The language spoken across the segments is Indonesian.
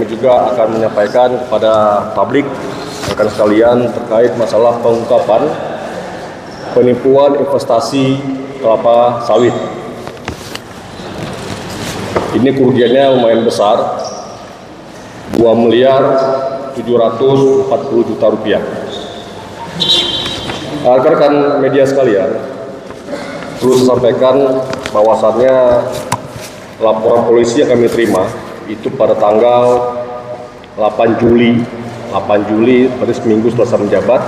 kami juga akan menyampaikan kepada publik rekan sekalian terkait masalah pengungkapan penipuan investasi kelapa sawit. Ini kerugiannya lumayan besar, 2.740 juta rupiah. Rekan-rekan media sekalian, perlu saya sampaikan bahwasannya laporan polisi yang kami terima itu pada tanggal 8 Juli, pada seminggu setelah saya menjabat,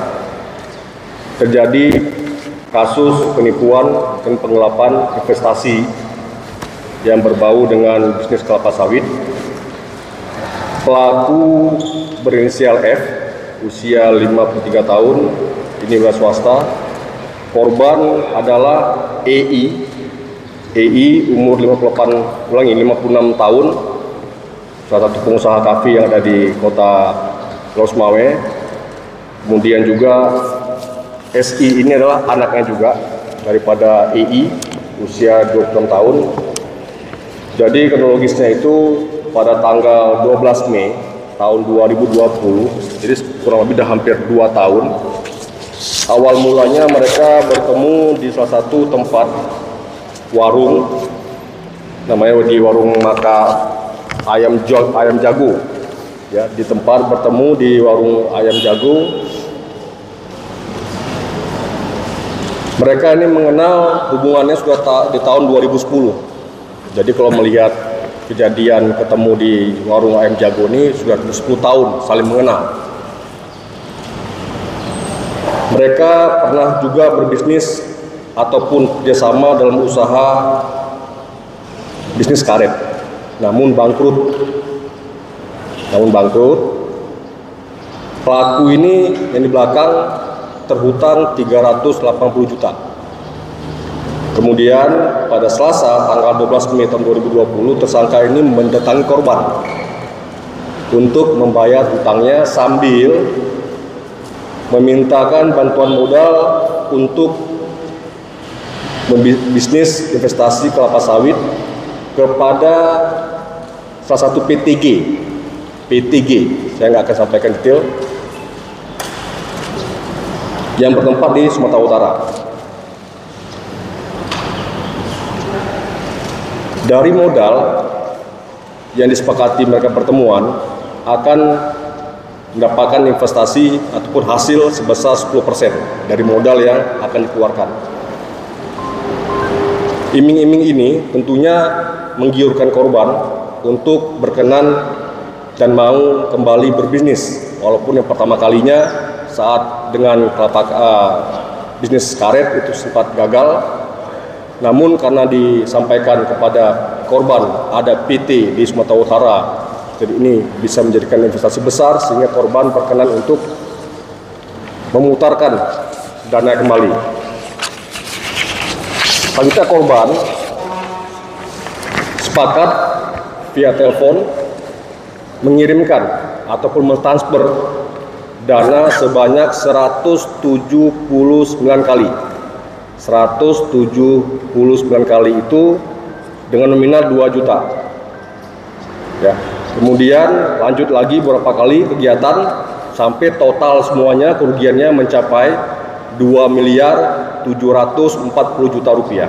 terjadi kasus penipuan dan penggelapan investasi yang berbau dengan bisnis kelapa sawit. Pelaku berinisial F, usia 53 tahun, ini wilayah swasta. Korban adalah EI, umur 56 tahun, salah satu pengusaha kafe yang ada di kota Losmawe. Kemudian juga SI ini adalah anaknya juga daripada EI, usia 26 tahun. Jadi kronologisnya itu pada tanggal 12 Mei tahun 2020, jadi kurang lebih dah hampir 2 tahun. Awal mulanya mereka bertemu di salah satu tempat warung, namanya di warung Maka Ayam Jago. Ya, di tempat bertemu di warung Ayam Jago. Mereka ini mengenal, hubungannya sudah di tahun 2010. Jadi kalau melihat kejadian ketemu di warung Ayam Jago ini sudah 10 tahun saling mengenal. Mereka pernah juga berbisnis ataupun kerjasama dalam usaha bisnis karet, namun bangkrut. Pelaku ini yang di belakang terhutang 380 juta. Kemudian pada Selasa tanggal 12 Mei tahun 2020, tersangka ini mendatangi korban untuk membayar hutangnya sambil memintakan bantuan modal untuk bisnis investasi kelapa sawit kepada salah satu PTG, saya nggak akan sampaikan detail, yang bertempat di Sumatera Utara. Dari modal yang disepakati mereka pertemuan akan mendapatkan investasi ataupun hasil sebesar 10% dari modal yang akan dikeluarkan. Iming-iming ini tentunya menggiurkan korban untuk berkenan dan mau kembali berbisnis, walaupun yang pertama kalinya saat dengan bisnis karet itu sempat gagal. Namun karena disampaikan kepada korban ada PT di Sumatera Utara, jadi ini bisa menjadikan investasi besar sehingga korban berkenan untuk memutarkan dana kembali. Selanjutnya korban sepakat via telepon mengirimkan ataupun mentransfer dana sebanyak 179 kali. 179 kali itu dengan nominal 2 juta. Ya. Kemudian lanjut lagi beberapa kali kegiatan sampai total semuanya kerugiannya mencapai 2.740 juta rupiah.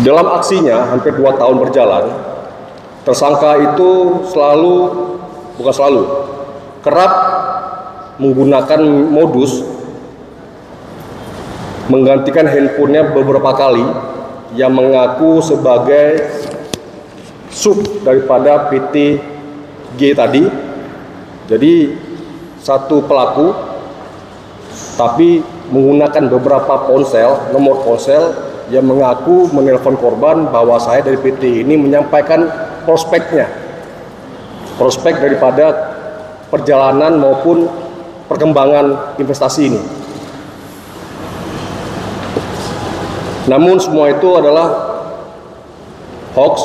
Dalam aksinya hampir 2 tahun berjalan, tersangka itu kerap menggunakan modus menggantikan handphonenya beberapa kali yang mengaku sebagai sub daripada PT G tadi. Jadi satu pelaku tapi menggunakan beberapa nomor ponsel yang mengaku menelpon korban bahwa saya dari PT ini menyampaikan prospek daripada perjalanan maupun perkembangan investasi ini. Namun semua itu adalah hoax.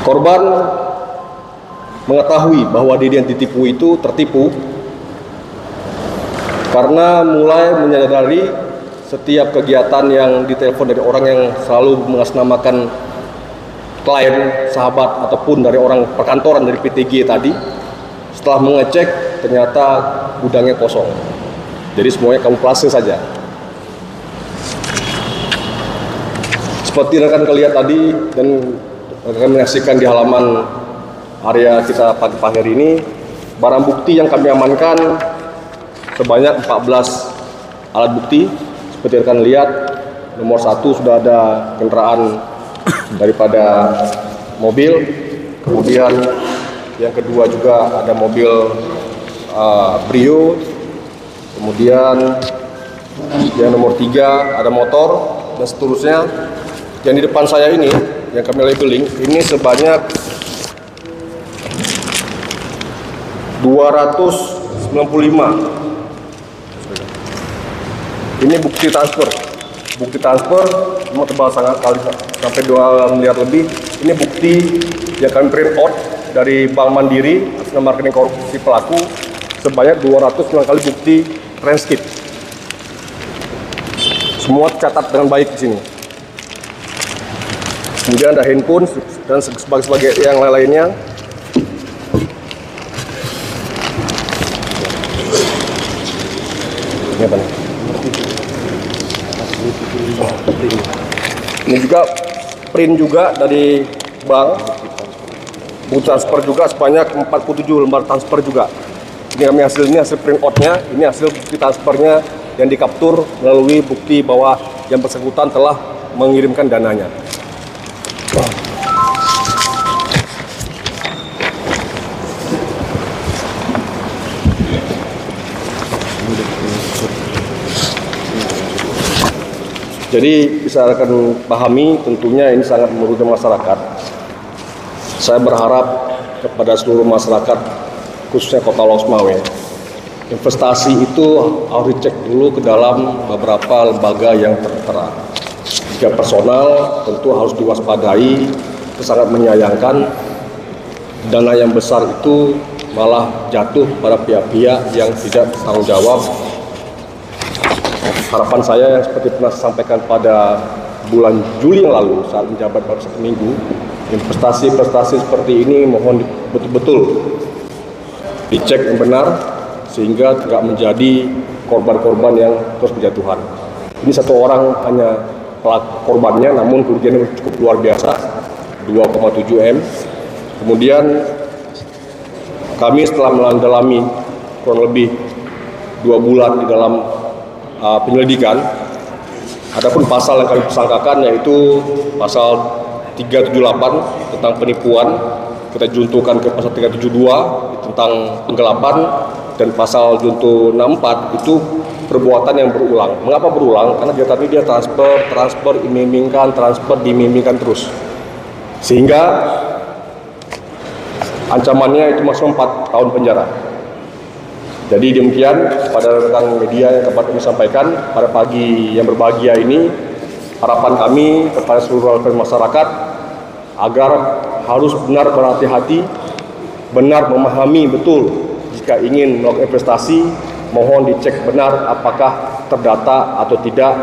Korban mengetahui bahwa diri yang ditipu itu tertipu karena mulai menyadari setiap kegiatan yang ditelepon dari orang yang selalu mengatasnamakan klien, sahabat, ataupun dari orang perkantoran dari PTG tadi, setelah mengecek ternyata gudangnya kosong. Jadi semuanya kamuflase saja. Seperti rekan lihat tadi dan rekan menyaksikan di halaman area kita pagi hari ini, barang bukti yang kami amankan sebanyak 14 alat bukti. Seperti rekan lihat, nomor 1 sudah ada kendaraan daripada mobil, kemudian yang kedua juga ada mobil Brio, kemudian yang nomor 3 ada motor, dan seterusnya. Yang di depan saya ini, yang kami labeling, ini sebanyak 295. Ini bukti transfer. Bukti transfer mau tebal sangat kali sampai 2 miliar lebih. Ini bukti yang kami print out dari Bank Mandiri atas nama rekening korupsi pelaku sebanyak 209 kali bukti transkrip. Semua catat dengan baik di sini. Kemudian ada handphone dan sebagai yang lainnya. Ini apa nih? Ini juga print juga dari bank. Bukti transfer juga sebanyak 47 lembar transfer juga. Ini kami hasil print outnya, ini hasil bukti transfernya yang dikaptur melalui bukti bahwa yang bersangkutan telah mengirimkan dananya. Jadi bisa rekan pahami, tentunya ini sangat merugikan masyarakat. Saya berharap kepada seluruh masyarakat, khususnya Kota Losmawe, investasi itu harus dicek dulu ke dalam beberapa lembaga yang tertera. Jika personal, tentu harus diwaspadai. Itu sangat menyayangkan dana yang besar itu malah jatuh pada pihak-pihak yang tidak bertanggung jawab. Harapan saya yang seperti pernah saya sampaikan pada bulan Juli yang lalu saat menjabat baru 1 minggu, investasi-investasi seperti ini mohon betul-betul dicek yang benar sehingga tidak menjadi korban-korban yang terus berjatuhan. Ini 1 orang hanya korbannya, namun kerugiannya cukup luar biasa, 2,7 M. Kemudian kami setelah mendalami kurang lebih 2 bulan di dalam penyelidikan, adapun pasal yang kami persangkakan yaitu pasal 378 tentang penipuan, kita juntukan ke pasal 372 tentang penggelapan, dan pasal junto 64 itu perbuatan yang berulang. Mengapa berulang? Karena dia transfer, iming-imingkan, transfer, dimimingkan terus. Sehingga ancamannya itu maksimum 4 tahun penjara. Jadi demikian pada rekan media yang dapat kami sampaikan pada pagi yang berbahagia ini, harapan kami kepada seluruh masyarakat agar harus benar berhati-hati, benar memahami betul jika ingin melakukan investasi, mohon dicek benar apakah terdata atau tidak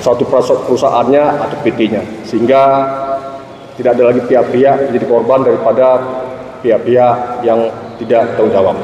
suatu perusahaannya atau PT-nya, sehingga tidak ada lagi pihak-pihak menjadi korban daripada pihak-pihak yang tidak bertanggung jawab.